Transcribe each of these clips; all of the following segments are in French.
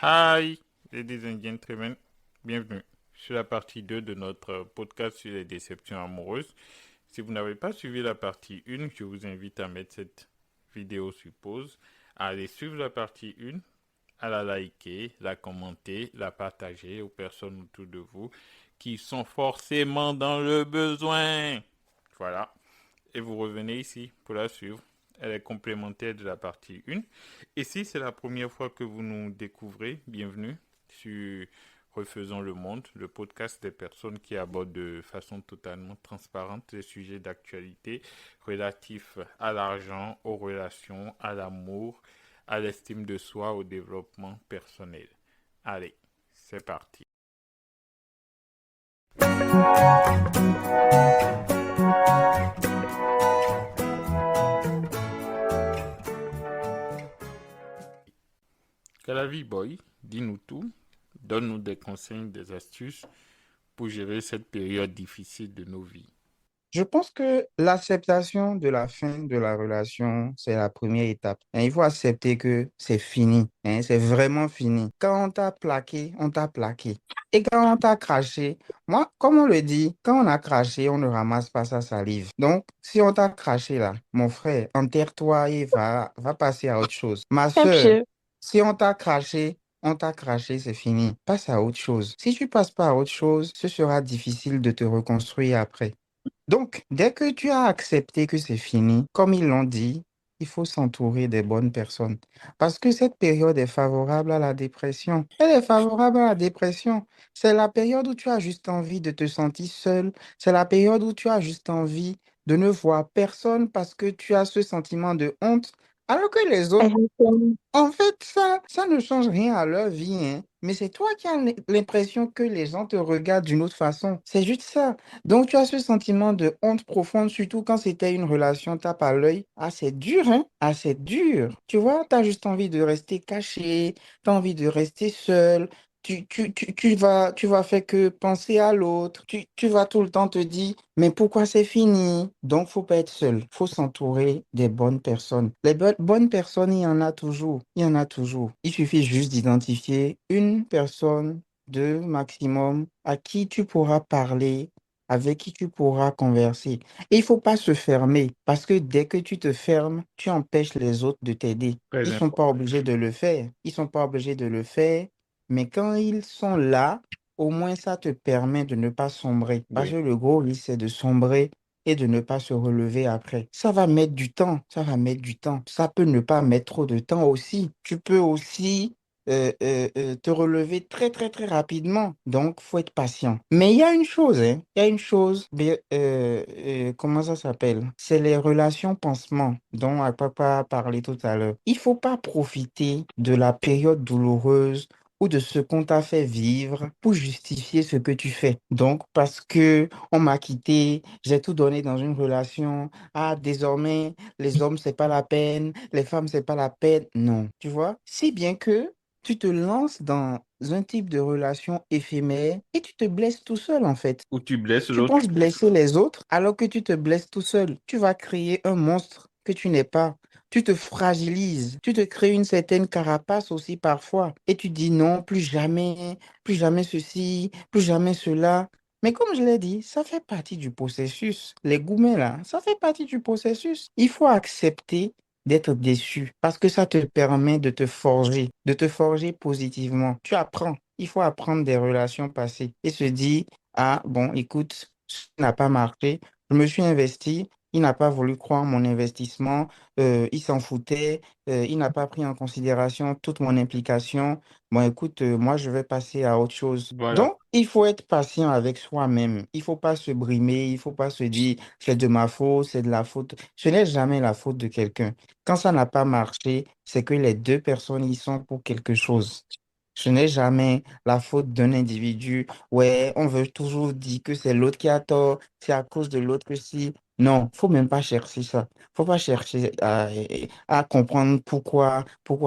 Hi, ladies and gentlemen, bienvenue sur la partie 2 de notre podcast sur les déceptions amoureuses. Si vous n'avez pas suivi la partie 1, je vous invite à mettre cette vidéo sur pause, à aller suivre la partie 1, à la liker, la commenter, la partager aux personnes autour de vous qui sont forcément dans le besoin. Voilà. Et vous revenez ici pour la suivre. Elle est complémentaire de la partie 1. Et si c'est la première fois que vous nous découvrez, bienvenue sur Refaisons le monde, le podcast des personnes qui abordent de façon totalement transparente les sujets d'actualité relatifs à l'argent, aux relations, à l'amour, à l'estime de soi, au développement personnel. Allez, c'est parti. Calavi Boy, dis-nous tout, donne-nous des conseils, des astuces pour gérer cette période difficile de nos vies. Je pense que l'acceptation de la fin de la relation, c'est la première étape. Il faut accepter que c'est fini, c'est vraiment fini. Quand on t'a plaqué, on t'a plaqué. Et quand on t'a craché, moi, comme on le dit, quand on a craché, on ne ramasse pas sa salive. Donc, si on t'a craché là, mon frère, enterre-toi et va passer à autre chose. Ma Très sœur, pieux. si on t'a craché, c'est fini. Passe à autre chose. Si tu passes pas à autre chose, ce sera difficile de te reconstruire après. Donc, dès que tu as accepté que c'est fini, comme ils l'ont dit, il faut s'entourer des bonnes personnes. Parce que cette période est favorable à la dépression. Elle est favorable à la dépression. C'est la période où tu as juste envie de te sentir seul. C'est la période où tu as juste envie de ne voir personne parce que tu as ce sentiment de honte. Alors que les autres, Exactement. en fait, ça ne change rien à leur vie, hein. Mais c'est toi qui as l'impression que les gens te regardent d'une autre façon. C'est juste ça. Donc, tu as ce sentiment de honte profonde, surtout quand c'était une relation tape à l'œil. Ah, c'est dur, hein? Ah, c'est dur. Tu vois, tu as juste envie de rester caché, tu as envie de rester seul. Tu vas faire que penser à l'autre. Tu vas tout le temps te dire, mais pourquoi c'est fini? Donc, faut pas être seul. Faut s'entourer des bonnes personnes. Les bonnes personnes, il y en a toujours. Il y en a toujours. Il suffit juste d'identifier une personne, deux maximum, à qui tu pourras parler, avec qui tu pourras converser. Et il faut pas se fermer, parce que dès que tu te fermes, tu empêches les autres de t'aider. Très Ils sont pas important. obligés de le faire. Ils sont pas obligés de le faire. Mais quand ils sont là, au moins ça te permet de ne pas sombrer. Parce Oui. que le gros risque, c'est de sombrer et de ne pas se relever après. Ça va mettre du temps, ça va mettre du temps. Ça peut ne pas mettre trop de temps aussi. Tu peux aussi te relever très, très, très rapidement. Donc, faut être patient. Mais il y a une chose, hein, il y a une chose, comment ça s'appelle? C'est les relations pansement dont papa a parlé tout à l'heure. Il faut pas profiter de la période douloureuse ou de ce qu'on t'a fait vivre pour justifier ce que tu fais. Donc, parce que on m'a quitté, j'ai tout donné dans une relation. Ah, désormais, les hommes, c'est pas la peine, les femmes, c'est pas la peine. Non, tu vois? Si bien que tu te lances dans un type de relation éphémère et tu te blesses tout seul, en fait. Ou tu blesses Tu l'autre. penses blesser les autres alors que tu te blesses tout seul. Tu vas créer un monstre que tu n'es pas. Tu te fragilises. Tu te crées une certaine carapace aussi parfois. Et tu dis non, plus jamais ceci, plus jamais cela. Mais comme je l'ai dit, ça fait partie du processus. Les gourmets là, ça fait partie du processus. Il faut accepter d'être déçu parce que ça te permet de te forger positivement. Tu apprends. Il faut apprendre des relations passées et se dire, ah, bon, écoute, ça n'a pas marché. Je me suis investi. Il n'a pas voulu croire mon investissement. Il s'en foutait. Il n'a pas pris en considération toute mon implication. Bon, écoute, moi, je vais passer à autre chose. Voilà. Donc, il faut être patient avec soi-même. Il faut pas se brimer. Il faut pas se dire, c'est de ma faute, c'est de la faute. Ce n'est jamais la faute de quelqu'un. Quand ça n'a pas marché, c'est que les deux personnes y sont pour quelque chose. Ce n'est jamais la faute d'un individu. Ouais, on veut toujours dire que c'est l'autre qui a tort, c'est à cause de l'autre que si. Non, faut même pas chercher ça. Faut pas chercher à comprendre pourquoi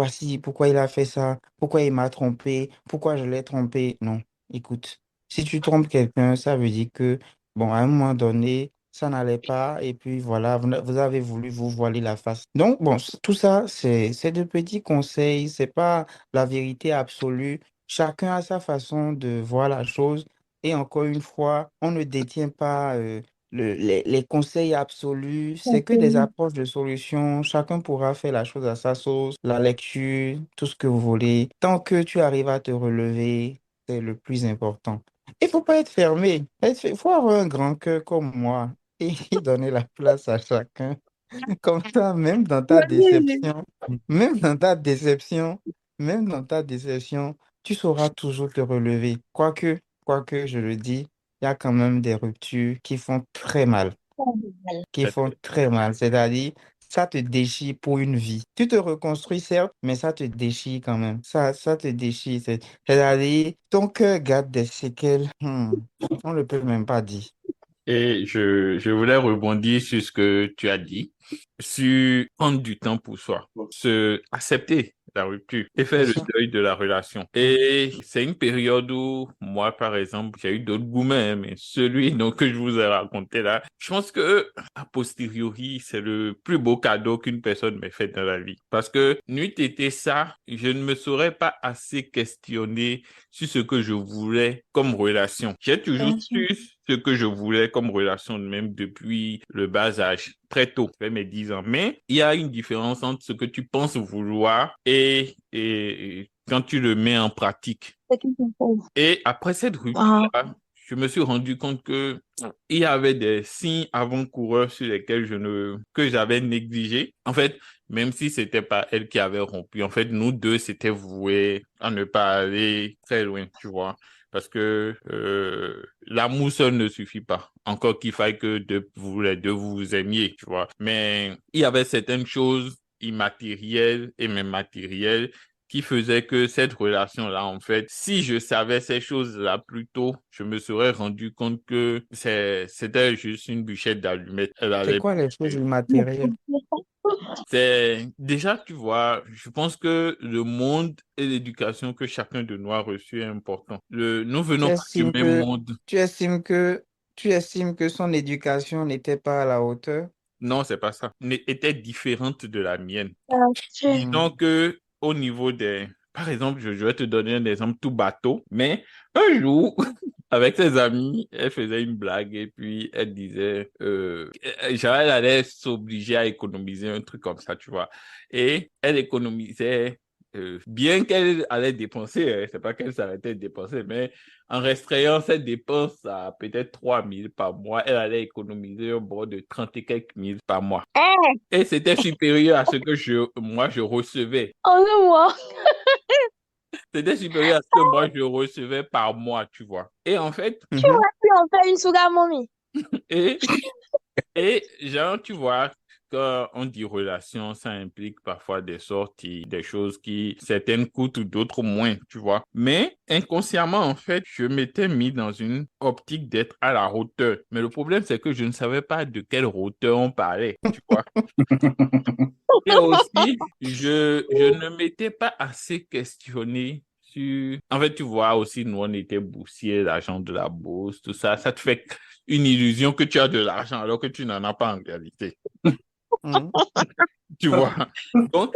si, pourquoi il a fait ça, pourquoi il m'a trompé, pourquoi je l'ai trompé. Non, écoute, si tu trompes quelqu'un, ça veut dire que, bon, à un moment donné, ça n'allait pas, et puis voilà, vous avez voulu vous voiler la face. Donc, bon, tout ça, c'est de petits conseils, c'est pas la vérité absolue. Chacun a sa façon de voir la chose, et encore une fois, on ne détient pas les conseils absolus, c'est que des approches de solutions. Chacun pourra faire la chose à sa sauce, la lecture, tout ce que vous voulez. Tant que tu arrives à te relever, c'est le plus important. Il faut pas être fermé. Il faut avoir un grand cœur comme moi et donner la place à chacun. Comme ça, même dans ta déception, même dans ta déception, tu sauras toujours te relever. Quoique, je le dis, il y a quand même des ruptures qui font très mal, qui font très mal. C'est-à-dire, ça te déchire pour une vie. Tu te reconstruis, certes, mais ça te déchire quand même. Ça te déchire. C'est-à-dire, ton cœur garde des séquelles. On ne peut même pas dire. Et je voulais rebondir sur ce que tu as dit, sur prendre du temps pour soi, se accepter la rupture et C'est faire le ça. deuil de la relation. Mhm. Et c'est une période où moi, par exemple, j'ai eu d'autres goûts, mais celui donc, que je vous ai raconté là, je pense que a posteriori, c'est le plus beau cadeau qu'une personne m'ait fait dans la vie. Parce que n'eût été ça, je ne me serais pas assez questionné sur ce que je voulais comme relation. J'ai toujours su ce que je voulais comme relation, même depuis le bas âge, très tôt, vers mes 10 ans. Mais il y a une différence entre ce que tu penses vouloir et quand tu le mets en pratique. Et après cette Ah, rupture-là, je me suis rendu compte que il y avait des signes avant-coureurs sur lesquels que j'avais négligé. En fait, même si c'était pas elle qui avait rompu, en fait, nous deux, c'était voué à ne pas aller très loin, tu vois. Parce que l'amour seul ne suffit pas. Encore qu'il faille que vous les deux vous aimiez, tu vois. Mais il y avait certaines choses immatérielles et même matérielles qui faisait que cette relation-là, en fait, si je savais ces choses-là plus tôt, je me serais rendu compte que c'était juste une bûchette d'allumettes. Elle C'est allait quoi les choses plus. immatérielles? C'est déjà, tu vois, je pense que le monde et l'éducation que chacun de nous a reçu est important. Nous Tu venons pas du estimes même que, monde. tu estimes que, tu estimes que son éducation n'était pas à la hauteur? Non, c'est pas ça. Était différente de la mienne. ok. Hmm. Disons que au niveau des... Par exemple, je vais te donner un exemple tout bateau, mais un jour, avec ses amis, elle faisait une blague et puis elle disait, genre, elle allait s'obliger à économiser un truc comme ça, tu vois. Et elle économisait, bien qu'elle allait dépenser, hein, c'est pas qu'elle s'arrêtait de dépenser, mais en restreignant ses dépenses à peut-être 3 000 par mois, elle allait économiser un bord de 30 et quelques mille par mois. Eh, Et c'était supérieur à ce que moi, je recevais. en un mois. C'était supérieur à ce que moi, je recevais par mois, tu vois. Et en fait, Tu Mhm. aurais pu en faire une sugar mommy. et, et genre, tu vois, quand on dit relation, ça implique parfois des sorties, des choses qui, certaines coûtent, d'autres moins, tu vois. Mais inconsciemment, en fait, je m'étais mis dans une optique d'être à la hauteur. Mais le problème, c'est que je ne savais pas de quelle hauteur on parlait, tu vois. Et aussi, je ne m'étais pas assez questionné sur... En fait, tu vois aussi, nous, on était boursiers, l'argent de la bourse, tout ça. Ça te fait une illusion que tu as de l'argent alors que tu n'en as pas en réalité. Mhm. Tu vois? Donc,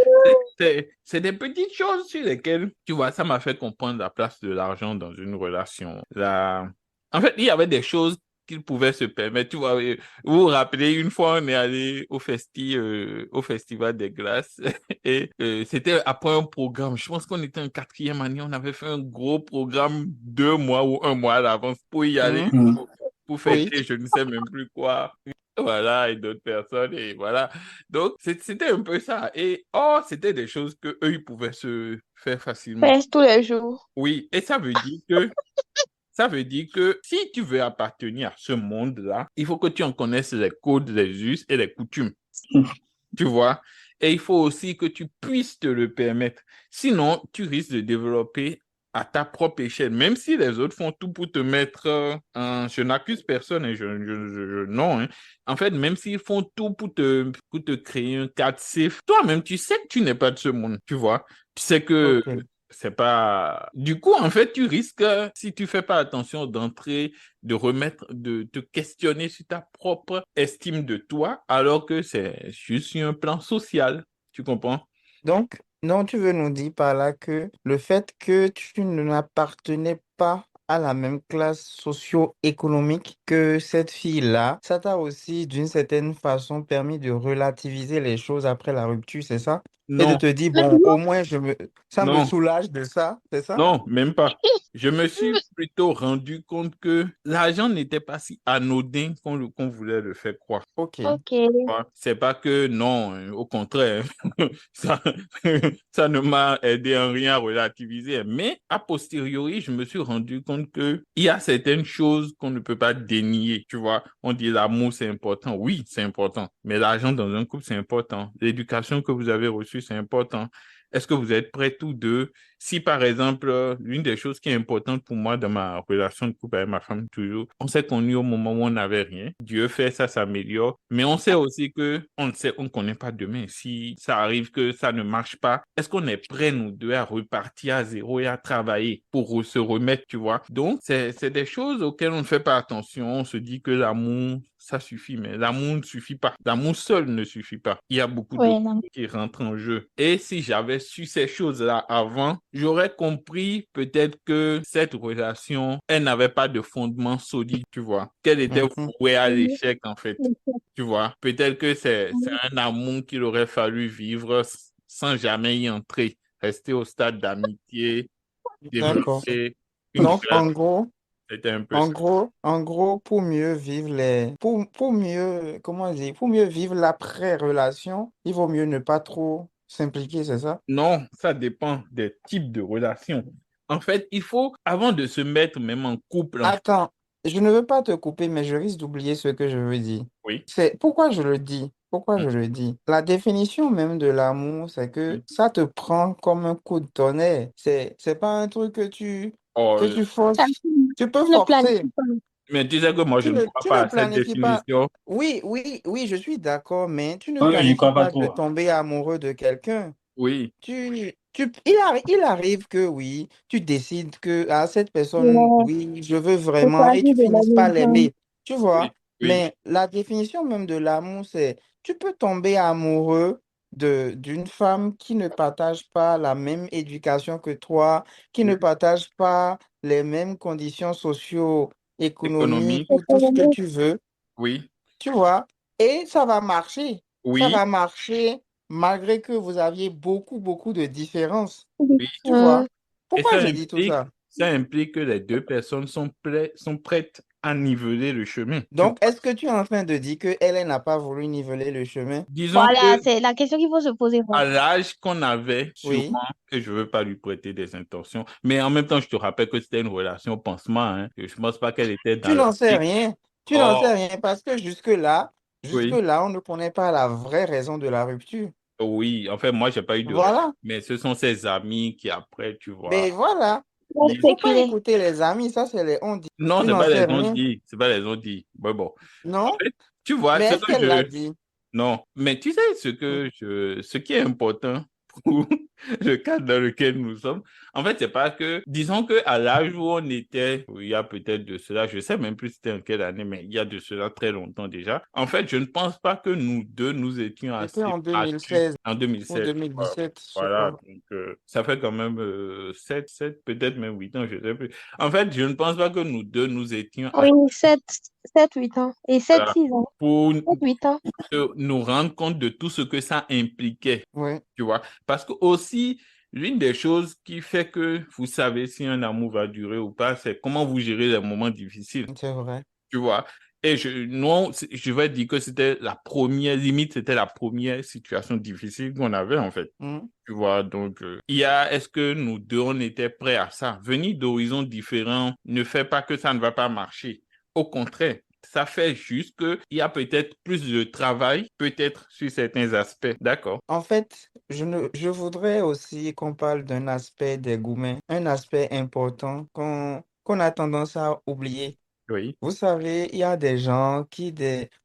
c'est des petites choses sur lesquelles, tu vois, ça m'a fait comprendre la place de l'argent dans une relation. En fait, il y avait des choses qu'il pouvait se permettre. Tu vois, vous vous rappelez, une fois, on est allé au Festival des Glaces et c'était après un programme. Je pense qu'on était en quatrième année. On avait fait un gros programme 2 mois ou un mois à l'avance pour y aller, Mhm. pour Oui. fêter, je ne sais même plus quoi. Voilà, et d'autres personnes, et voilà. Donc, c'était un peu ça. Et oh, c'était des choses que eux ils pouvaient se faire facilement. Fais tous les jours. Oui, et ça veut dire que si tu veux appartenir à ce monde-là, il faut que tu en connaisses les codes, les us et les coutumes, tu vois. Et il faut aussi que tu puisses te le permettre. Sinon, tu risques de développer à ta propre échelle, même si les autres font tout pour te mettre je n'accuse personne, hein, non. Hein. En fait, même s'ils font tout pour te créer un cadre safe, toi-même, tu sais que tu n'es pas de ce monde, tu vois. Tu sais que Ok. c'est pas... Du coup, en fait, tu risques, si tu fais pas attention d'entrer, de remettre, de te questionner sur ta propre estime de toi, alors que c'est juste sur un plan social. Tu comprends? Donc, non, tu veux nous dire par là que le fait que tu n'appartenais pas à la même classe socio-économique que cette fille-là, ça t'a aussi, d'une certaine façon, permis de relativiser les choses après la rupture, c'est ça? Et de Non, te dire, Ah, bon, non. au moins, ça me non. soulage de ça, c'est ça? Non, même pas. Je me suis plutôt rendu compte que l'argent n'était pas si anodin qu'on voulait le faire croire. Ok, Ok. C'est pas que non, au contraire, ça, ça ne m'a aidé en rien à relativiser. Mais a posteriori, je me suis rendu compte que il y a certaines choses qu'on ne peut pas dénier. Tu vois, on dit l'amour c'est important. Oui, c'est important. Mais l'argent dans un couple c'est important. L'éducation que vous avez reçue c'est important. Est-ce que vous êtes prêts tous deux? Si par exemple, l'une des choses qui est importante pour moi dans ma relation de couple avec ma femme toujours, on s'est connus au moment où on n'avait rien. Dieu fait, ça s'améliore. Mais on sait aussi que on ne sait, on ne connaît pas demain. Si ça arrive que ça ne marche pas, est-ce qu'on est prêts, nous deux, à repartir à zéro et à travailler pour se remettre, tu vois? Donc, c'est des choses auxquelles on ne fait pas attention. On se dit que l'amour, ça suffit, mais l'amour ne suffit pas. L'amour seul ne suffit pas. Il y a beaucoup de Ouais, non. qui rentrent en jeu. Et si j'avais su ces choses-là avant, j'aurais compris peut-être que cette relation, elle n'avait pas de fondement solide, tu vois, qu'elle était mhm, vouée à Mhm. l'échec en fait, tu vois. Peut-être que c'est un amour qu'il aurait fallu vivre sans jamais y entrer, rester au stade d'amitié, d'accord. développer une Donc, relation. C'était un peu ça. en gros, pour mieux vivre pour mieux, comment dire, pour mieux vivre l'après-relation, il vaut mieux ne pas trop s'impliquer, c'est ça? Non, ça dépend des types de relations. En fait, il faut, avant de se mettre même en couple, en fait, Attends, je ne veux pas te couper, mais je risque d'oublier ce que je veux dire. oui, C'est pourquoi je le dis. Pourquoi mm, je le dis? La définition même de l'amour, c'est que oui. ça te prend comme un coup de tonnerre. C'est pas un truc Oh, que tu Ça, forces. Tu peux tu ne forcer. planifies pas. mais tu sais que moi, je ne crois Tu pas ne à cette planifies pas. définition. Oui, oui, oui, je suis d'accord, mais tu ne Oui, j'y planifies crois pas pas de trop. tomber amoureux de quelqu'un. Oui, Il arrive que oui, tu décides que cette personne, Ouais. oui, je veux C'est vraiment, et tu choisir de finisses par l'aimer. Ouais. l'aimer, tu oui, vois. oui, Mais la définition même de l'amour, c'est, tu peux tomber amoureux d'une femme qui ne partage pas la même éducation que toi, qui ne oui. partage pas les mêmes conditions socio-économiques Économique, ou tout ce que Économique. tu veux, oui, tu vois. Et ça va marcher. Ça oui, va marcher malgré que vous aviez beaucoup, beaucoup de différences. Oui. oui. Tu vois? Et Pourquoi je dis tout ça? ça implique que les deux personnes sont prêtes à niveler le chemin. Tu Donc, vois. est-ce que tu es en train de dire que elle n'a pas voulu niveler le chemin? Disons Voilà, que c'est la question qu'il faut se poser. à Voilà. l'âge qu'on avait, sûrement, Oui. et je veux pas lui prêter des intentions, mais en même temps, je te rappelle que c'était une relation pansement, hein. Je pense pas qu'elle était dans Tu n'en sais l'optique. rien. Tu n'en Oh, sais rien parce que oui. jusque-là, on ne connaît pas la vraie raison de la rupture. Oui, en fait, moi, j'ai pas eu de raison. Voilà. Mais ce sont ses amis qui, après, tu vois, Mais voilà. On va Il ils... ne faut pas spéculer. écouter les amis. Ça, c'est les on dit. Non, Tu c'est n'en pas sais les rien. on-dit. C'est pas les on-dit. Bon, bon. En Non? fait, tu vois, Mais ce est-ce que qu'elle l'a je... dit? Non, mais tu sais ce qui est important pour le cadre dans lequel nous sommes. En fait, c'est pas que, disons que à l'âge où on était, il y a peut-être de cela, je sais même plus c'était en quelle année, mais il y a de cela très longtemps déjà. En fait, je ne pense pas que nous deux, nous étions C'était assez en matures 2016 en ou 2007. 2017, je sais Voilà, pas. donc ça fait quand même 7, peut-être même 8 ans, je ne sais plus. En fait, je ne pense pas que nous deux, nous étions Oui, assez 7, 8 ans. Et 7, là 6 ans. pour 7, 8 ans. nous rendre compte de tout ce que ça impliquait, Oui, tu vois. Parce que aussi, l'une des choses qui fait que vous savez si un amour va durer ou pas, c'est comment vous gérez les moments difficiles, c'est vrai. tu vois. Et non, je vais dire que c'était la première, limite, c'était la première situation difficile qu'on avait, en fait. Hmm. Tu vois, donc, est-ce que nous deux, on était prêts à ça? Venir d'horizons différents ne fait pas que ça ne va pas marcher. Au contraire, ça fait juste qu'il y a peut-être plus de travail, peut-être sur certains aspects. D'accord. En fait, je voudrais aussi qu'on parle d'un aspect des gourmets, un aspect important qu'on a tendance à oublier. Oui, Vous savez, il y a des gens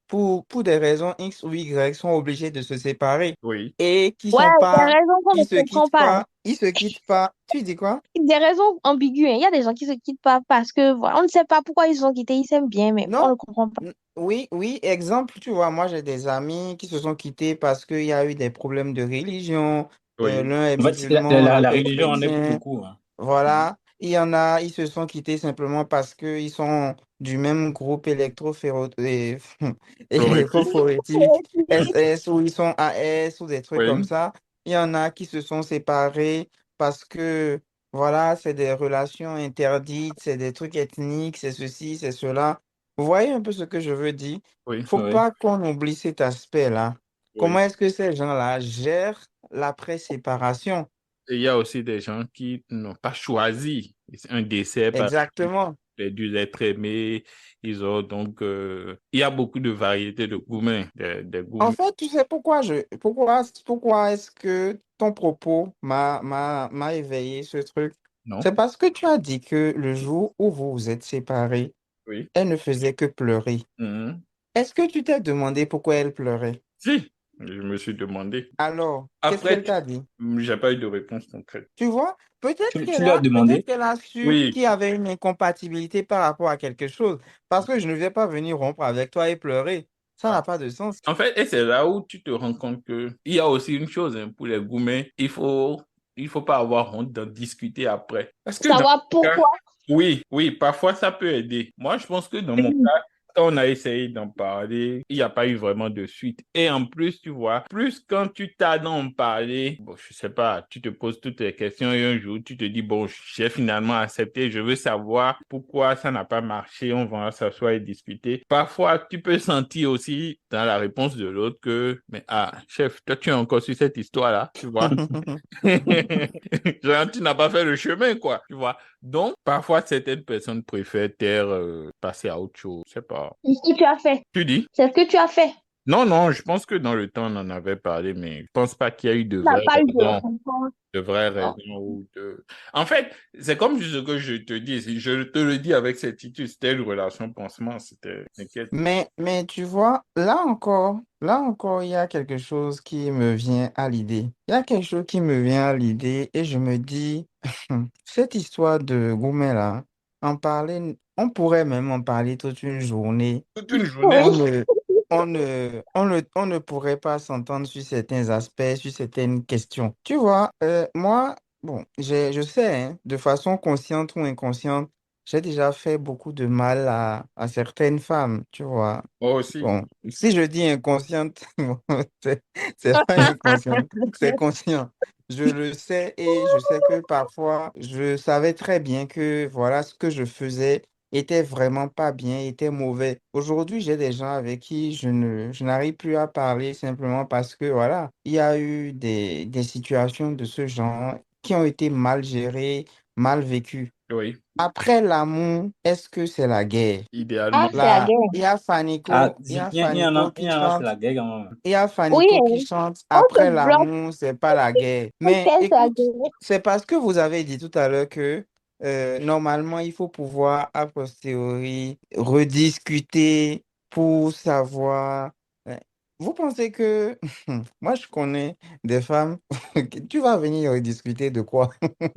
pour des raisons X ou Y, sont obligés de se séparer oui, et qui Ouais, sont des pas, raisons qu'on ne comprend pas. Hein. ils se quittent pas. Tu dis quoi? Des raisons ambiguës. Hein. Il y a des gens qui se quittent pas parce que, voilà, on ne sait pas pourquoi ils se sont quittés. Ils s'aiment bien, mais on Non? ne comprend pas. Oui, oui, exemple, tu vois, moi j'ai des amis qui se sont quittés parce qu'il y a eu des problèmes de religion. oui, L'un est En fait, musulman, la l'autre est religion en est pour chrétien. beaucoup. Hein. Voilà. Il y en a, ils se sont quittés simplement parce qu'ils sont du même groupe Florétique, électrophorétique, SS, ou ils sont AS, ou des trucs comme oui, ça. Il y en a qui se sont séparés parce que, voilà, c'est des relations interdites, c'est des trucs ethniques, c'est ceci, c'est cela. Vous voyez un peu ce que je veux dire? oui, Faut Oui. pas qu'on oublie cet aspect-là. Comment oui. est-ce que ces gens-là gèrent l'après-séparation? Et il y a aussi des gens qui n'ont pas choisi un décès parce qu'ils Exactement. ont dû être aimés. Ils ont donc, il y a beaucoup de variétés de gourmets, des En gourmets, fait, tu sais pourquoi est-ce que ton propos m'a éveillé ce truc? non? C'est parce que tu as dit que le jour où vous vous êtes séparés, Oui. elle ne faisait que pleurer. Mhm. Est-ce que tu t'es demandé pourquoi elle pleurait? Si, je me suis demandé. Alors, qu'est-ce Après, qu'elle t'a dit? j'ai pas eu de réponse concrète. Tu vois, Tu lui as peut-être demandé? qu'elle a su Oui. qu'il y avait une incompatibilité par rapport à quelque chose. Parce que je ne vais pas venir rompre avec toi et pleurer. Ça n'a pas de sens. En fait, et c'est là où tu te rends compte que il y a aussi une chose hein, pour les gourmets, il faut pas avoir honte d'en discuter après. Parce que dans Savoir mon cas, pourquoi. oui, oui, parfois ça peut aider. Moi, je pense que dans mon cas, quand on a essayé d'en parler, il n'y a pas eu vraiment de suite. Et en plus, tu vois, plus quand tu tardes à en parler, bon, je sais pas, tu te poses toutes les questions et un jour, tu te dis, bon, j'ai finalement accepté, je veux savoir pourquoi ça n'a pas marché, on va s'asseoir et discuter. Parfois, tu peux sentir aussi dans la réponse de l'autre que, mais ah, chef, toi, tu es encore sur cette histoire-là, tu vois. Genre, tu n'as pas fait le chemin, quoi, tu vois. Donc, parfois, certaines personnes préfèrent taire, passer à autre chose. Je sais pas. C'est ce que tu as fait. Tu dis? C'est ce que tu as fait. Non, non, je pense que dans le temps, on en avait parlé, mais je pense pas qu'il y a eu Tu n'as pas eu de réponse. de vraies Oh. raisons ou de... En fait, c'est comme ce que je te dis. Si je te le dis avec certitude, c'était une relation pansement, c'était... T'inquiète. Mais tu vois, là encore, il y a quelque chose qui me vient à l'idée. Il y a quelque chose qui me vient à l'idée et je me dis, cette histoire de Goumel là, on pourrait même en parler toute une journée. Toute une journée. On Oui. ne, on ne pourrait pas s'entendre sur certains aspects, sur certaines questions. Tu vois, moi, bon, je sais, hein, de façon consciente ou inconsciente, j'ai déjà fait beaucoup de mal à certaines femmes, tu vois. Moi aussi. Bon, si je dis inconsciente, bon, c'est c'est pas inconscient, c'est conscient. Je le sais et je sais que parfois, je savais très bien que voilà, ce que je faisais était vraiment pas bien, était mauvais. Aujourd'hui, j'ai des gens avec qui je n'arrive plus à parler simplement parce que voilà, il y a eu des situations de ce genre qui ont été mal gérées, mal vécues. Oui, Après l'amour, est-ce que c'est la guerre? Ah, idéalement. c'est la Là, guerre. Ah, Il y a il Fanico y qui en a, c'est chante, la guerre quand même. il y a Oui, Fanico qui hein. chante, On se après bloque. l'amour, c'est pas la guerre. C'est Mais la écoute, guerre. c'est parce que vous avez dit tout à l'heure que normalement, il faut pouvoir a posteriori rediscuter pour savoir. euh, Vous pensez que moi, je connais des femmes, tu vas venir rediscuter de quoi?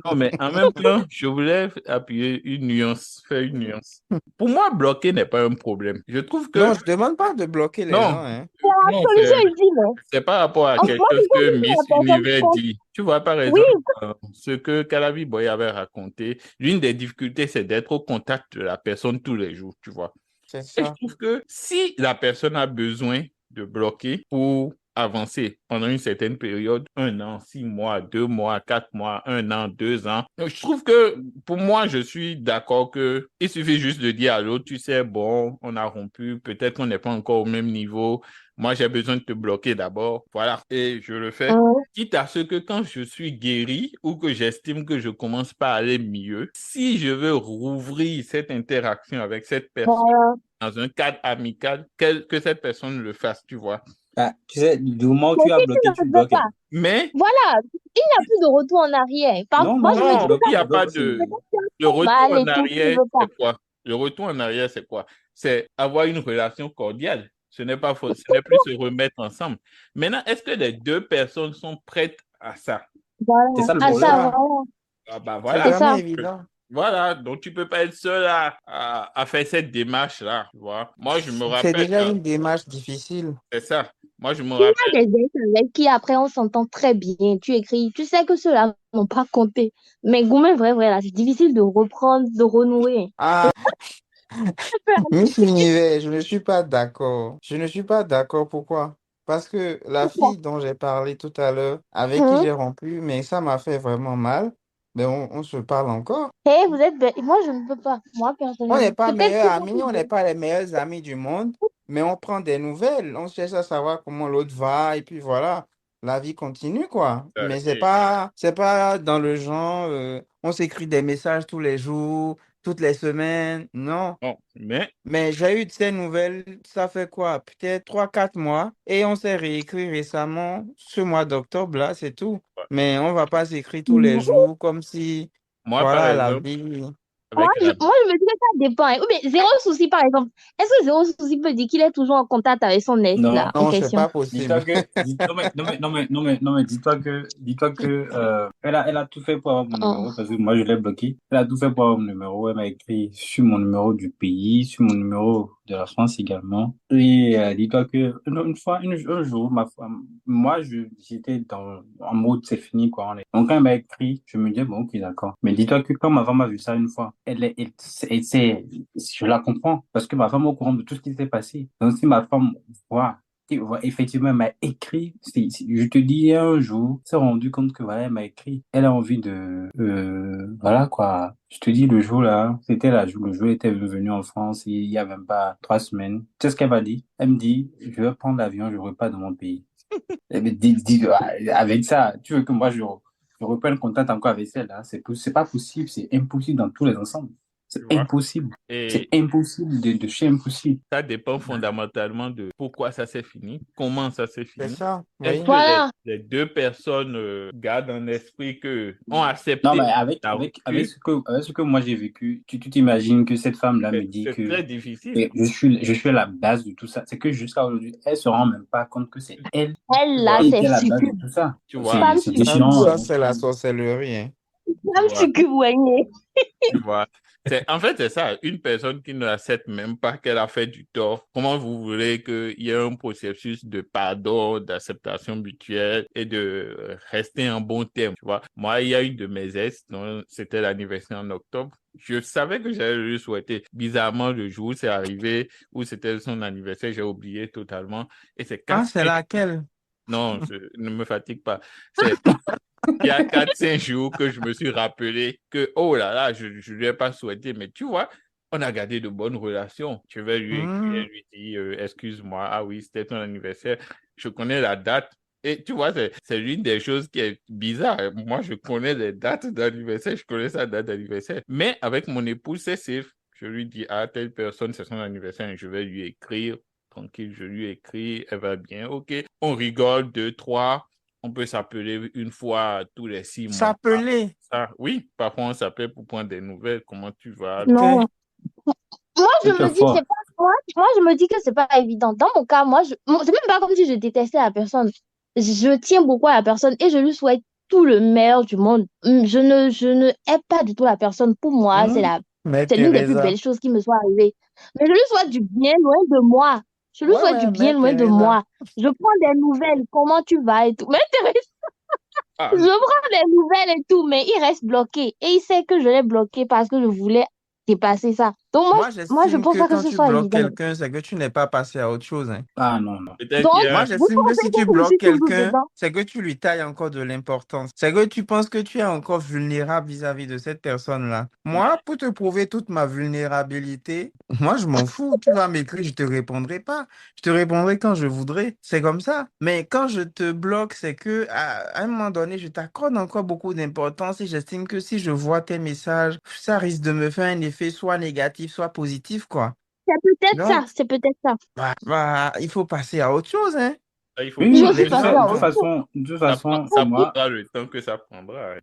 Non, mais en même temps, je voulais appuyer une nuance, faire une nuance. Pour moi, bloquer n'est pas un problème. Je trouve que, Non, je demande pas de bloquer les non, gens, hein. C'est la non, solution ultime. c'est par rapport à Moi, quelque je chose que pense que Miss la personne Univers pense. dit. Tu vois, par Oui, exemple, ce que Calavi Boy avait raconté, l'une des difficultés, c'est d'être au contact de la personne tous les jours, tu vois. C'est Et je ça. trouve que si la personne a besoin de bloquer pour avancer pendant une certaine période, 1 an, 6 mois, 2 mois, 4 mois, 1 an, 2 ans, je trouve que pour moi, je suis d'accord que il suffit juste de dire à l'autre, tu sais, bon, on a rompu, peut-être qu'on n'est pas encore au même niveau. Moi, j'ai besoin de te bloquer d'abord. Voilà. Et je le fais. hein. Quitte à ce que quand je suis guéri ou que j'estime que je commence pas à aller mieux, si je veux rouvrir cette interaction avec cette personne, Voilà. dans un cadre amical, que cette personne le fasse, tu vois. Ah, tu sais, du moment où Mais tu as si bloqué, tu tu ne veux bloques. pas, Hein. Mais voilà, il n'y a plus de retour en arrière. Non, Moi, non, je me non, tu dis, non, bloques, il n'y a tu bloques pas aussi. de... peut-être que Le c'est retour mal en et tout, tu ne arrière, veux pas. c'est quoi? Le retour en arrière, c'est quoi? C'est avoir une relation cordiale. Ce n'est plus se remettre ensemble. Maintenant, est-ce que les deux personnes sont prêtes à ça? Voilà. C'est ça le À C'est ça, problème. ça. voilà. Ah bah C'est C'est voilà. jamais ça. évident. Voilà, donc tu peux pas être seul à faire cette démarche-là, tu vois. Moi, je me C'est rappelle, déjà une démarche difficile. c'est ça. Moi, je me Il y rappelle, a des ex avec qui après on s'entend très bien. Tu écris, tu sais que ceux-là n'ont pas compté. Mais Goumen, vrai, là, c'est difficile de reprendre, de renouer. Ah, Miss Univers, je ne suis pas d'accord. Je ne suis pas d'accord. Pourquoi? Parce que la Pourquoi? fille dont j'ai parlé tout à l'heure, avec qui Hein? j'ai rompu, mais ça m'a fait vraiment mal, mais on se parle encore. Hey, vous êtes bête. Moi, je ne peux pas. Moi, On n'est personnellement. pas Peut-être meilleurs que moi, amis, on n'est pas les meilleurs amis du monde, mais on prend des nouvelles, on cherche à savoir comment l'autre va, et puis voilà, la vie continue, quoi. Mais et c'est pas dans le genre, on s'écrit des messages tous les jours, toutes les semaines, non. bon, mais Mais j'ai eu de ces nouvelles, ça fait quoi? Peut-être 3 4 mois, et on s'est réécrit récemment, ce mois d'octobre, là, c'est tout. Mais on va pas s'écrire tous les jours comme si, moi, par voilà, la exemple, vie. avec la... Moi, je me dis que ça dépend, hein. Ou bien, zéro souci, par exemple. Est-ce que zéro souci peut dire qu'il est toujours en contact avec son ex, Non, là, en Non, c'est question? pas possible. dis-toi que, non, mais dis-toi que, elle a tout fait pour avoir mon Oh. numéro parce que moi je l'ai bloqué. Elle a tout fait pour avoir mon numéro. Elle m'a écrit sur mon numéro du pays, sur mon numéro de la France également. Et dis-toi que une fois, un jour, moi j'étais en mode c'est fini quoi. Donc quand elle m'a écrit, je me disais bon ok d'accord. Mais dis-toi que quand ma femme a vu ça une fois, je la comprends parce que ma femme est au courant de tout ce qui s'est passé. Donc si ma femme voit effectivement, elle m'a écrit. Je te dis, un jour, elle s'est rendu compte que voilà, elle m'a écrit. Elle a envie de, voilà quoi. Je te dis, le jour là, c'était le jour où elle était venue en France il y a même pas 3 semaines. Tu sais ce qu'elle m'a dit? Elle me dit, je vais prendre l'avion, je repars dans mon pays. Elle me dit, avec ça, tu veux que moi je reprenne contact encore avec celle là? C'est pas possible, c'est impossible dans tous les ensembles. C'est Tu vois. impossible. C'est Et impossible de chez impossible. ça dépend fondamentalement de pourquoi ça s'est fini, comment ça s'est C'est fini. ça, Est-ce oui. que Voilà. les deux personnes gardent en esprit que ont Non, accepté mais la rupture? avec ce que moi j'ai vécu, tu t'imagines que cette femme-là me dit C'est que très difficile. je suis à la base de tout ça. C'est que jusqu'à aujourd'hui, elle se rend même pas compte que c'est elle Tu Elle, là, vois, qui c'est était à la base de succube. tout ça. tu vois, Femme C'est Ça, succube, déchirant, ouais. ça hein. c'est la sorcellerie, hein. tu Femme vois. succube, ouais. Tu vois, en fait, c'est ça. Une personne qui n'accepte même pas qu'elle a fait du tort. Comment vous voulez qu'il y ait un processus de pardon, d'acceptation mutuelle et de rester en bon terme, tu vois? Moi, il y a une de mes ex, dont c'était l'anniversaire en octobre. Je savais que j'allais lui souhaiter. Bizarrement, le jour où c'est arrivé, où c'était son anniversaire, j'ai oublié totalement. Et c'est Ah, quatre, c'est laquelle? non, ne me fatigue pas. C'est il y a 4 5 jours que je me suis rappelé que, oh là là, je ne lui ai pas souhaité, mais tu vois, on a gardé de bonnes relations. Je vais lui écrire, Hmm, lui dire, excuse-moi, ah oui, c'était ton anniversaire, je connais la date. Et tu vois, c'est l'une des choses qui est bizarre. Moi, je connais les dates d'anniversaire, je connais sa date d'anniversaire. Mais avec mon épouse, c'est safe. Je lui dis, ah, telle personne, c'est son anniversaire, et je vais lui écrire. Tranquille, je lui écris, elle va bien, ok. On rigole, deux, trois. On peut s'appeler une fois tous les 6 mois. s'appeler. Ça, oui, parfois on s'appelle pour prendre des nouvelles. Comment tu vas? Non. Ok. Moi, je C'est me dis que fort. c'est pas, moi, je me dis que c'est pas évident. Dans mon cas, c'est même pas comme si je détestais la personne. Je tiens beaucoup à la personne et je lui souhaite tout le meilleur du monde. Je ne hais pas du tout la personne. Pour moi, Hmm, mais c'est l'une des plus Teresa. belles choses qui me soit arrivée. Mais je lui souhaite du bien loin de moi. Je lui Ouais, souhaite du ouais, bien mais loin de Teresa. moi. Je prends des nouvelles. Comment tu vas et tout. Mais Thérèse, Ah, je prends des nouvelles et tout, mais il reste bloqué. Et il sait que je l'ai bloqué parce que je voulais dépasser ça. Donc, Moi, moi, je j'estime pense que pas que quand ce tu soit bloques évident. quelqu'un, c'est que tu n'es pas passé à autre chose, hein. Ah non, non. peut-être qu'il y Donc, Moi, a... vous j'estime que pensez si tu que je bloques suis toujours quelqu'un, dedans? c'est que tu lui tailles encore de l'importance. C'est que tu penses que tu es encore vulnérable vis-à-vis de cette personne-là. Moi, pour te prouver toute ma vulnérabilité, moi, je m'en fous. Tu vas m'écrire, je te répondrai pas. Je te répondrai quand je voudrais. C'est comme ça. Mais quand je te bloque, c'est que à un moment donné, je t'accorde encore beaucoup d'importance et j'estime que si je vois tes messages, ça risque de me faire un effet soit négatif, soit positif, quoi. C'est peut-être ça, Donc, c'est peut-être ça. il faut passer à autre chose, hein. Là, il faut Oui, Je prendre suis Les le tu passée gens, sais, temps. à de toute autre bon, chose. façon, Ça moi, prendra le temps que ça prendra.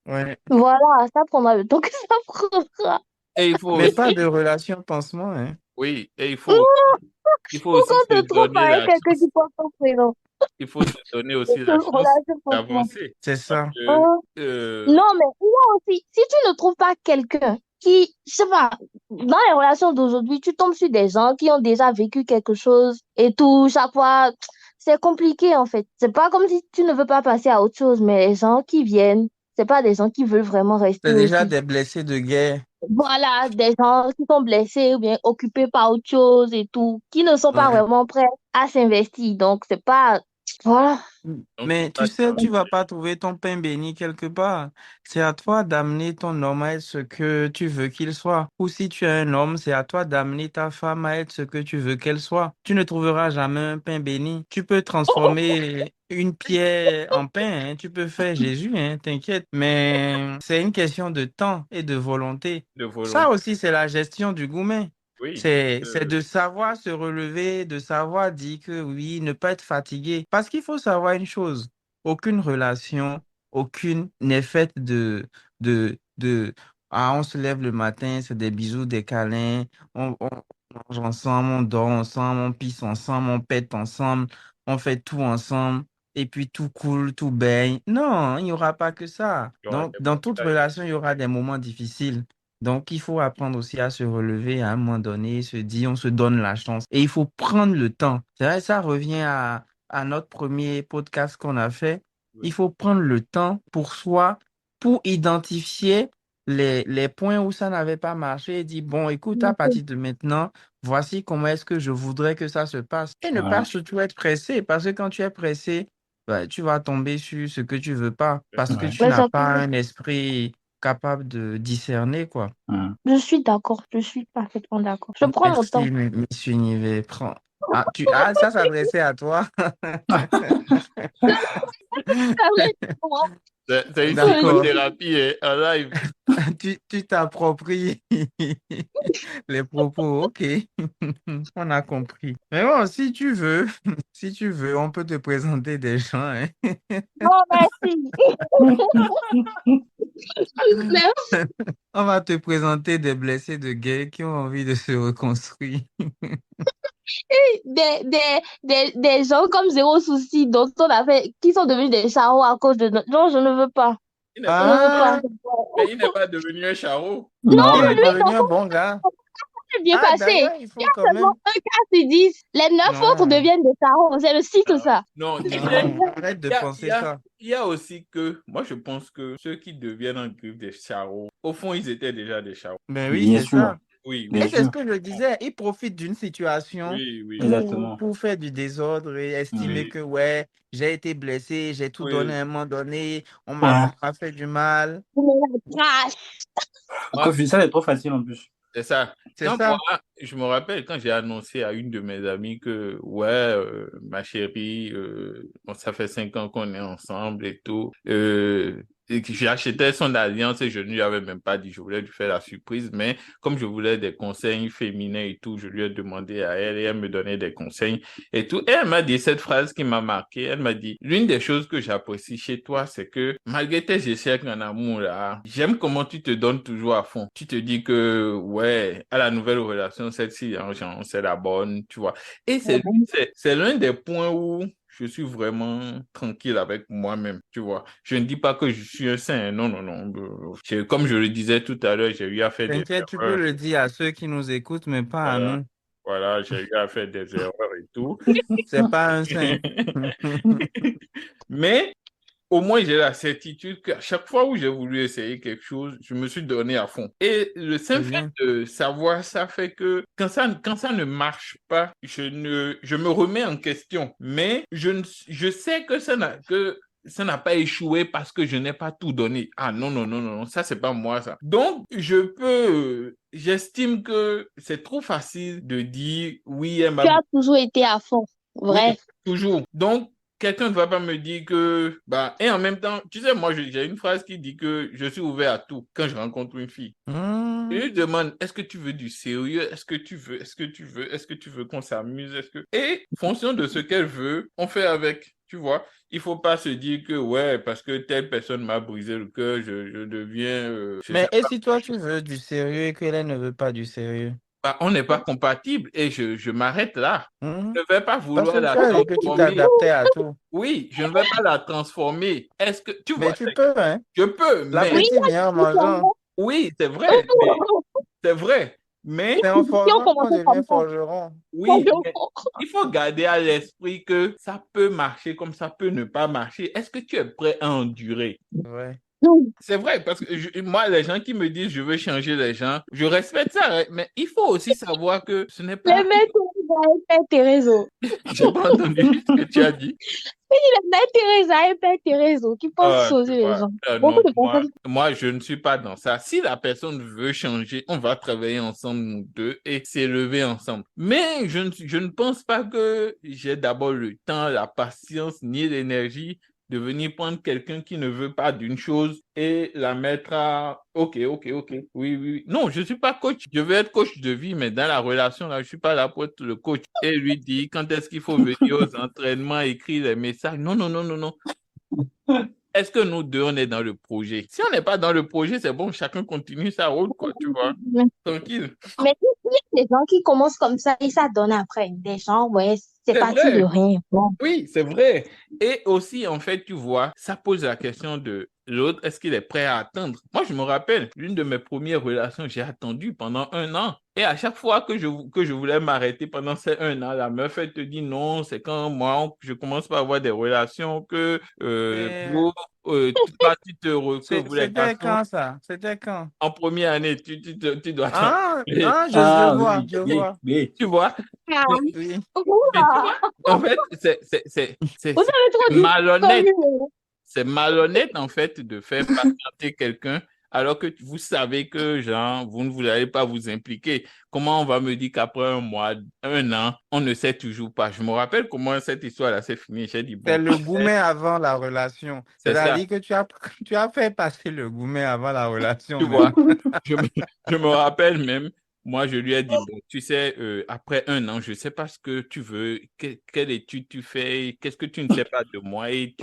ouais. Voilà, ça prendra le temps que ça prendra. Et il faut Mais pas aussi, de relation pansement, hein. oui, et Pourquoi il faut aussi on se te trouve donner avec la quelqu'un chance. qui porte ton prénom? Il faut se donner aussi Cette la chance relation pansement. d'avancer. C'est Parce ça. que, Oh. Non, mais il y a aussi, si tu ne trouves pas quelqu'un qui, je sais pas, dans les relations d'aujourd'hui, tu tombes sur des gens qui ont déjà vécu quelque chose et tout, chaque fois, c'est compliqué en fait. C'est pas comme si tu ne veux pas passer à autre chose, mais les gens qui viennent, c'est pas des gens qui veulent vraiment C'est rester déjà aussi. des blessés de guerre. Voilà, des gens qui sont blessés ou bien occupés par autre chose et tout, qui ne sont pas Ouais. vraiment prêts à s'investir. Donc, c'est pas, voilà. donc, faut Mais pas tu sais, tu vas s'amuser. pas trouver ton pain béni quelque part. C'est à toi d'amener ton homme à être ce que tu veux qu'il soit. Ou si tu es un homme, c'est à toi d'amener ta femme à être ce que tu veux qu'elle soit. Tu ne trouveras jamais un pain béni. Tu peux transformer une pierre en pain, hein. Tu peux faire Jésus, hein, t'inquiète. Mais c'est une question de temps et de volonté. De Ça volonté. aussi, c'est la gestion du gourmet. Oui. C'est de savoir se relever, de savoir dire que oui, ne pas être fatigué. Parce qu'il faut savoir une chose, aucune relation, aucune n'est faite de, ah, on se lève le matin, c'est des bisous, des câlins, on mange ensemble, on dort ensemble, on pisse ensemble, on pète ensemble, on fait tout ensemble, et puis tout coule, tout baigne. Non, il n'y aura pas que ça. Il y aura Donc, des dans toute batailles. relation, il y aura des moments difficiles. Donc, il faut apprendre aussi à se relever à un moment donné, se dire, on se donne la chance. Et il faut prendre le temps. C'est vrai, ça revient à notre premier podcast qu'on a fait. Il Oui. faut prendre le temps pour soi, pour identifier les points où ça n'avait pas marché et dire, bon, écoute, à partir de maintenant, voici comment est-ce que je voudrais que ça se passe. Et ne pas Voilà. surtout être pressé, parce que quand tu es pressé, bah, tu vas tomber sur ce que tu veux pas, parce que Ouais. tu n'as pas Exactement. un esprit capable de discerner, quoi. Hum. Je suis d'accord, je suis parfaitement d'accord. Je prends mon Merci, temps. Miss Univers. Prends. Ah, ça s'adressait à toi. C'est une D'accord. psychothérapie hein, en live. Tu t'appropries les propos. OK. On a compris. Mais bon, si tu veux, si tu veux, on peut te présenter des gens, hein. Non, merci. Merci. On va te présenter des blessés de guerre qui ont envie de se reconstruire. Des gens comme Zéro Souci, dont on a fait, qui sont devenus des charros à cause de notre... Non, je ne veux pas. Il n'est Je pas, ne veux pas. Ah, mais il n'est pas devenu un charreau. Non, Non, il mais est mais lui, devenu un bon gars. c'est bien Ah, passé. d'ailleurs, il Il y a faut quand seulement même. un cas sur 10. Les 9 autres Non, deviennent des charros. C'est le cycle, ça. Non, tu sais, non, arrête de penser ça. il y a aussi que, moi je pense que ceux qui deviennent en griffe des charros, au fond, ils étaient déjà des charros. Ben oui, bien c'est sûr, ça. Oui, Et bien oui, c'est ce sûr. que je disais, ils profitent d'une situation oui, oui, Exactement. pour faire du désordre et estimer Hum. oui, que, ouais, j'ai été blessé, j'ai tout donné oui. à un moment donné, Ouais. on m'a fait du mal. Vous me la crache. Moi, Comme je dis, ça, c'est trop facile en plus. c'est ça. C'est Quand moi, ça. je me rappelle quand j'ai annoncé à une de mes amies que, ouais, ma chérie, bon, ça fait 5 ans qu'on est ensemble et tout, et que j'ai acheté son alliance et je ne lui avais même pas dit, je voulais lui faire la surprise, mais comme je voulais des conseils féminins et tout, je lui ai demandé à elle et elle me donnait des conseils et tout. Et elle m'a dit cette phrase qui m'a marqué. Elle m'a dit, l'une des choses que j'apprécie chez toi, c'est que malgré tes échecs en amour là, j'aime comment tu te donnes toujours à fond. Tu te dis que, ouais, à la nouvelle relation, celle-ci, hein, genre, c'est la bonne, tu vois. Et c'est l'un des points où je suis vraiment tranquille avec moi-même, tu vois. Je ne dis pas que je suis un saint, non, non, non. Comme je le disais tout à l'heure, j'ai eu à faire des T'inquiète, tu peux erreurs. le dire à ceux qui nous écoutent, mais pas à Voilà, nous. voilà, j'ai eu à faire des erreurs et tout. C'est pas un saint. Mais au moins, j'ai la certitude qu'à chaque fois où j'ai voulu essayer quelque chose, je me suis donné à fond. Et le C'est simple fait bien. de savoir ça fait que quand ça ne marche pas, je me remets en question. Mais je sais que ça n'a pas échoué parce que je n'ai pas tout donné. Ah non, non, non, non, non, ça, c'est pas moi, ça. Donc, j'estime que c'est trop facile de dire, oui, elle Tu m'a as toujours été à fond. oui, Vrai. toujours. Donc, quelqu'un ne va pas me dire que, bah, et en même temps, tu sais, moi, j'ai une phrase qui dit que je suis ouvert à tout quand je rencontre une fille. Je Hmm. lui demande, est-ce que tu veux du sérieux? Est-ce que tu veux qu'on s'amuse? Et, fonction de ce qu'elle veut, on fait avec. tu vois. Il faut pas se dire que, ouais, parce que telle personne m'a brisé le cœur, je deviens, je sais Mais et pas. si toi, tu veux du sérieux et qu'elle ne veut pas du sérieux? Bah, on n'est pas compatible et je m'arrête là. Hmm? Je ne vais pas Parce vouloir que la tu as dit que tu transformer. t'adaptais à tout. Oui, je ne vais pas la transformer. Est-ce que, tu Mais vois, tu peux, hein? je peux, Oui, mais L'appétit vient en mangeant. oui, c'est vrai, mais c'est vrai. Mais C'est en si on forgeant qu'on commençait devient comme ça, forgeron. oui, mais il faut garder à l'esprit que ça peut marcher comme ça peut ne pas marcher. Est-ce que tu es prêt à endurer? Ouais. C'est vrai, parce que moi, les gens qui me disent je veux changer les gens, je respecte ça, hein, mais il faut aussi savoir que ce n'est les pas. mères Teresa et Père Terezo. J'ai pas entendu ce que tu as dit. Oui, les mères Teresa et Père Terezo qui pensent Ah, tu sauver les vois, gens. Beaucoup non, de personnes. moi, je ne suis pas dans ça. Si la personne veut changer, on va travailler ensemble, nous deux, et s'élever ensemble. Mais je ne pense pas que j'ai d'abord le temps, la patience, ni l'énergie de venir prendre quelqu'un qui ne veut pas d'une chose et la mettre à OK, OK, OK. Oui, oui, oui. Non, je ne suis pas coach. Je veux être coach de vie, mais dans la relation, là, je ne suis pas là pour être le coach et lui dire quand est-ce qu'il faut venir aux entraînements, écrire les messages. Non, non, non, non, non. Est-ce que nous deux, on est dans le projet? Si on n'est pas dans le projet, c'est bon, chacun continue sa route, quoi, tu vois. Tranquille. Mais il y a des gens qui commencent comme ça et ça donne après. Des gens, ouais, c'est C'est parti de vrai. rien. Bon. Oui, c'est vrai. Et aussi, en fait, tu vois, ça pose la question de l'autre, est-ce qu'il est prêt à attendre? Moi, je me rappelle, l'une de mes premières relations, j'ai attendu pendant 1 an. Et à chaque fois que je voulais m'arrêter pendant ces 1 an, la meuf, elle te dit non, c'est quand moi, je commence pas à avoir des relations que Et vous, toi, que vous les c'était garçons, quand ça? C'était quand? en première année, tu dois t'en Ah, rappeler. ah, je Ah vois, oui, je oui, vois. oui. Tu vois? Ah, Mais, Oui. mais tu vois, en fait, vous c'est avez trop dit malhonnête. commune. C'est malhonnête, en fait, de faire patienter quelqu'un alors que vous savez que, genre, vous ne voulez pas vous impliquer. Comment on va me dire qu'après 1 mois, 1 an, on ne sait toujours pas? Je me rappelle comment cette histoire-là s'est finie. J'ai dit, C'est bon, le gourmet avant la relation. c'est ça, C'est-à-dire que tu as fait passer le gourmet avant la relation tu vois. même. Je me, je me rappelle même, moi, je lui ai dit, bon, tu sais, après 1 an, je ne sais pas ce que tu veux, quelle étude tu fais, qu'est-ce que tu ne sais pas de moi, et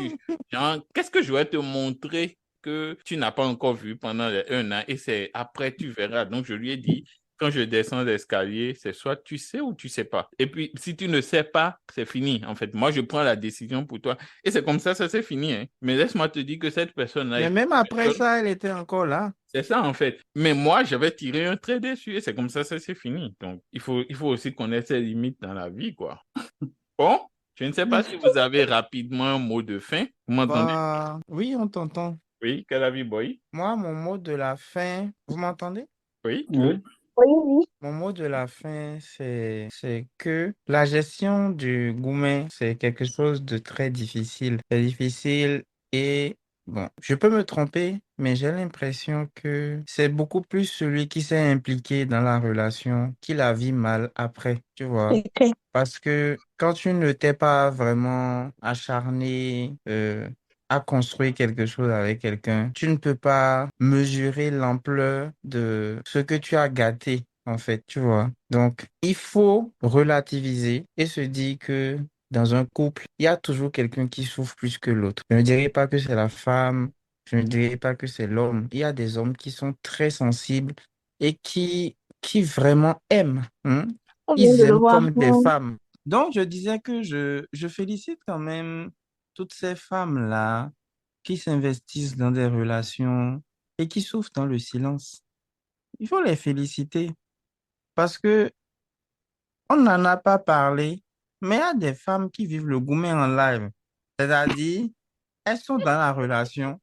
genre, qu'est-ce que je vais te montrer que tu n'as pas encore vu pendant les 1 an, et c'est après, tu verras. Donc, je lui ai dit, quand je descends l'escalier, c'est soit tu sais ou tu sais pas. Et puis, si tu ne sais pas, c'est fini, en fait. Moi, je prends la décision pour toi. Et c'est comme ça c'est fini, hein. Mais laisse-moi te dire que cette personne-là Mais est même après ça, elle était encore là. c'est ça, en fait. Mais moi, j'avais tiré un trait dessus et c'est comme ça c'est fini. Donc, il faut aussi connaître ses limites dans la vie, quoi. Bon, je ne sais pas si vous avez rapidement un mot de fin. Vous m'entendez? Bah, oui, on t'entend. Oui, quel avis, boy? Moi, mon mot de la fin, vous m'entendez? Oui, Oui. Oui, oui. Mon mot de la fin, c'est que la gestion du gourmet, c'est quelque chose de très difficile. C'est difficile et bon, je peux me tromper, mais j'ai l'impression que c'est beaucoup plus celui qui s'est impliqué dans la relation qui la vit mal après, tu vois. C'est clair. Parce que quand tu ne t'es pas vraiment acharné à construire quelque chose avec quelqu'un, tu ne peux pas mesurer l'ampleur de ce que tu as gâté, en fait, tu vois. Donc, il faut relativiser et se dire que dans un couple, il y a toujours quelqu'un qui souffre plus que l'autre. Je ne dirais pas que c'est la femme, je ne dirais pas que c'est l'homme. Il y a des hommes qui sont très sensibles et qui vraiment aiment, hein. On vient Ils de le aiment voir. comme des Ouais. femmes. Donc, je disais que je félicite quand même toutes ces femmes-là qui s'investissent dans des relations et qui souffrent dans le silence. Il faut les féliciter parce que on n'en a pas parlé, mais il y a des femmes qui vivent le gourmet en live. C'est-à-dire, elles sont dans la relation,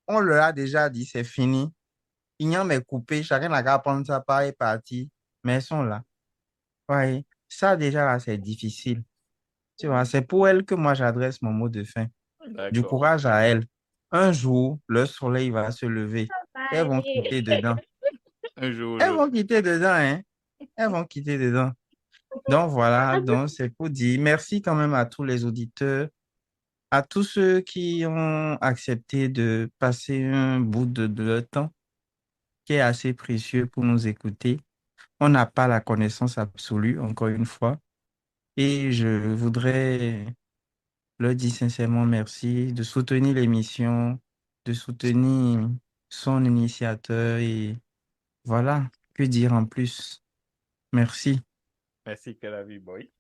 on leur a déjà dit c'est fini, Ignan est coupé, chacun n'a qu'à prendre sa part et partir, mais elles sont là. Oui, ça déjà là, c'est difficile. Tu vois, c'est pour elles que moi j'adresse mon mot de fin. Du d'accord. courage à elles. Un jour, le soleil va se lever. Elles vont quitter dedans. Un jour ou Elles l'autre. vont quitter dedans, hein. Elles vont quitter dedans. Donc voilà, donc c'est pour dire merci quand même à tous les auditeurs, à tous ceux qui ont accepté de passer un bout de leur temps qui est assez précieux pour nous écouter. On n'a pas la connaissance absolue, encore une fois. Et je voudrais leur dire sincèrement merci de soutenir l'émission, de soutenir son initiateur et voilà, que dire en plus. Merci. Merci, Kalavi Boy.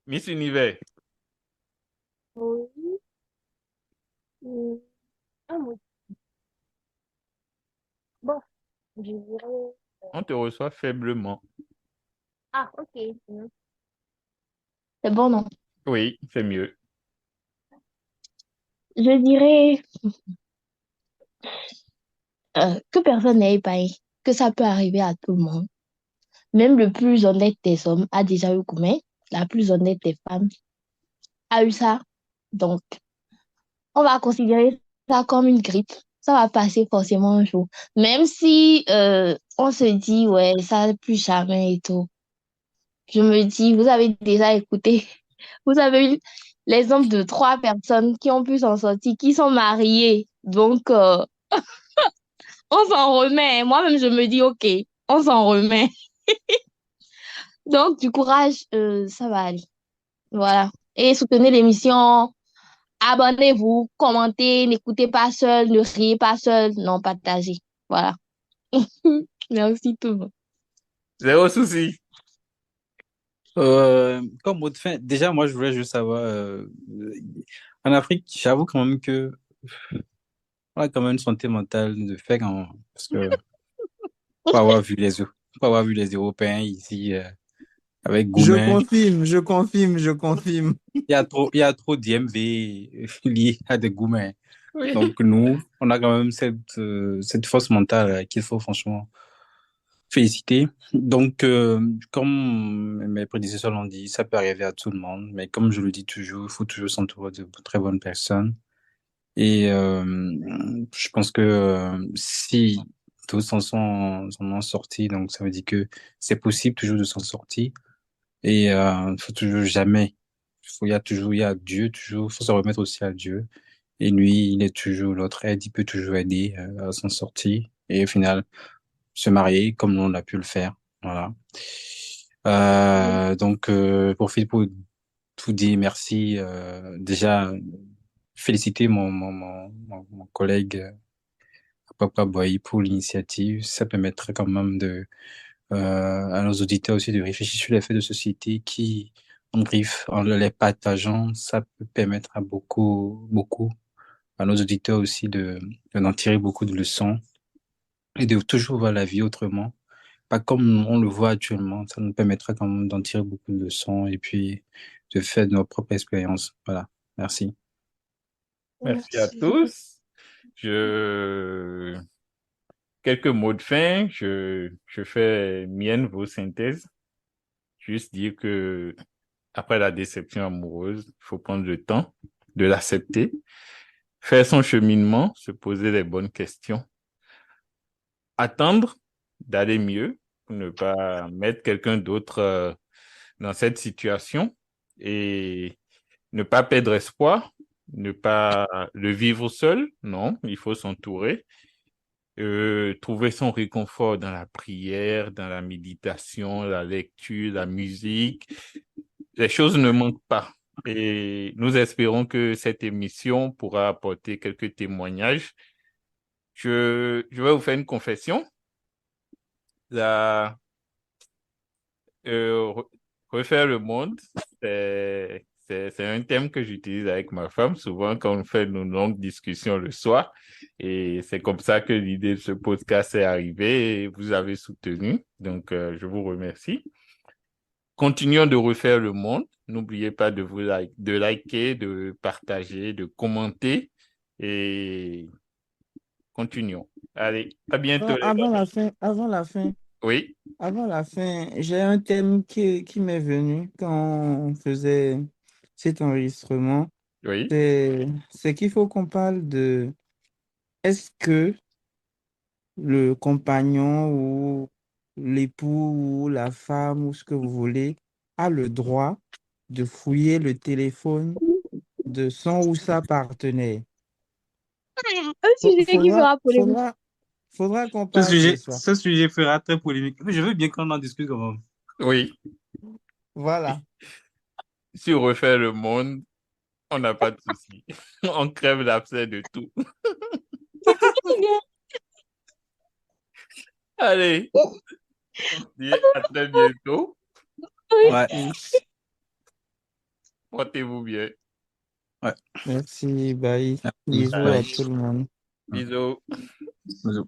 Miss Univers, Oui. Ah, bon, je dirais. on te reçoit faiblement. Ah, ok. C'est bon, non? Oui, c'est mieux. Je dirais que personne n'est épargné, que ça peut arriver à tout le monde. Même le plus honnête des hommes a déjà eu commun. La plus honnête des femmes a eu ça. Donc, on va considérer ça comme une grippe. Ça va passer forcément un jour. Même si on se dit, ouais, ça plus jamais et tout. Je me dis, vous avez déjà écouté, vous avez eu l'exemple de 3 personnes qui ont pu s'en sortir, qui sont mariées. Donc, on s'en remet. Moi-même, je me dis, OK, on s'en remet. Donc, du courage, ça va aller. Voilà. Et soutenez l'émission. Abonnez-vous, commentez, n'écoutez pas seul, ne riez pas seul, non, partagez. Voilà. Merci tout le monde. Zéro souci. Comme mot de fin, déjà, moi, je voulais juste savoir, en Afrique, j'avoue quand même que on a quand même une santé mentale de fait, parce que pour avoir vu les Européens ici, avec Je Goumen, confirme, je confirme, je confirme. il y a trop d'IMV liés à des Goumen. Oui. Donc, nous, on a quand même cette force mentale qu'il faut franchement féliciter. Donc, comme mes prédécesseurs l'ont dit, ça peut arriver à tout le monde, mais comme je le dis toujours, il faut toujours s'entourer de très bonnes personnes. Et je pense que si tous en ont sorti, donc ça veut dire que c'est possible toujours de s'en sortir. Et faut toujours jamais, il y a Dieu, toujours, faut se remettre aussi à Dieu. Et lui, il est toujours notre aide, il peut toujours aider à s'en sortir. Et au final, se marier comme nous, on a pu le faire. Voilà. Donc, profite pour tout dire merci. Déjà, féliciter mon collègue Papa Boy pour l'initiative. Ça permettrait quand même à nos auditeurs aussi de réfléchir sur les faits de société qui, en griffe, en les partageant, ça peut permettre à beaucoup, à nos auditeurs aussi d'en tirer beaucoup de leçons et de toujours voir la vie autrement. Pas comme on le voit actuellement, ça nous permettra quand même d'en tirer beaucoup de leçons et puis de faire de nos propres expériences. Voilà. Merci. Merci à Merci. tous. Je... Quelques mots de fin. Je fais mienne vos synthèses. Juste dire que après la déception amoureuse, il faut prendre le temps de l'accepter, faire son cheminement, se poser les bonnes questions, attendre d'aller mieux pour ne pas mettre quelqu'un d'autre dans cette situation et ne pas perdre espoir, ne pas le vivre seul, non, il faut s'entourer, trouver son réconfort dans la prière, dans la méditation, la lecture, la musique. Les choses ne manquent pas. Et nous espérons que cette émission pourra apporter quelques témoignages. Je vais vous faire une confession. La, euh, re- refaire le monde, c'est un thème que j'utilise avec ma femme, souvent quand on fait nos longues discussions le soir. Et c'est comme ça que l'idée de ce podcast est arrivée et vous avez soutenu. Donc, je vous remercie. Continuons de refaire le monde. N'oubliez pas de liker, de partager, de commenter et continuons. Allez, à bientôt Non, les gars. oui, avant la fin, j'ai un thème qui m'est venu quand on faisait cet enregistrement. Oui, C'est qu'il faut qu'on parle de est-ce que le compagnon ou l'époux ou la femme ou ce que vous voulez a le droit de fouiller le téléphone de son ou sa partenaire. Un sujet qui Faudra, fera polémique. faudra, faudra qu'on parle de ça. Ce sujet fera très polémique. Mais je veux bien qu'on en discute quand même. oui. Voilà. Si on refait le monde, on n'a pas de souci. On crève l'abcès de tout. Allez, on se dit à très bientôt. Ouais, Merci. Portez-vous bien. ouais. Merci. Bye. Merci. Bisous à Bye. tout le monde. Bisous. Bisous.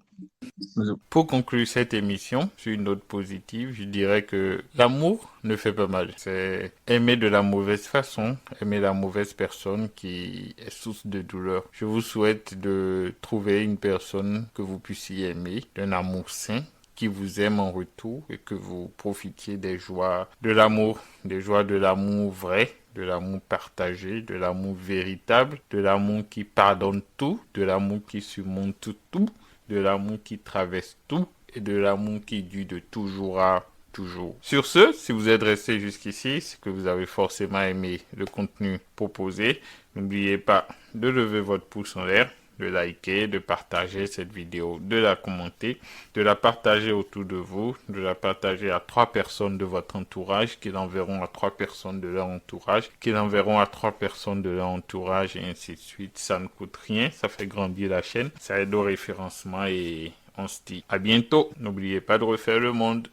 Bisous. Pour conclure cette émission sur une note positive, je dirais que l'amour ne fait pas mal. C'est aimer de la mauvaise façon, aimer la mauvaise personne qui est source de douleur. Je vous souhaite de trouver une personne que vous puissiez aimer, d'un amour sain, qui vous aime en retour et que vous profitiez des joies de l'amour, des joies de l'amour vrai, de l'amour partagé, de l'amour véritable, de l'amour qui pardonne tout, de l'amour qui surmonte tout, de l'amour qui traverse tout et de l'amour qui dure de toujours à toujours. Sur ce, si vous êtes resté jusqu'ici, c'est que vous avez forcément aimé le contenu proposé. N'oubliez pas de lever votre pouce en l'air, de liker, de partager cette vidéo, de la commenter, de la partager autour de vous, de la partager à 3 personnes de votre entourage, qui l'enverront à 3 personnes de leur entourage, qui l'enverront à 3 personnes de leur entourage, et ainsi de suite. Ça ne coûte rien, ça fait grandir la chaîne, ça aide au référencement et on se dit à bientôt. N'oubliez pas de refaire le monde.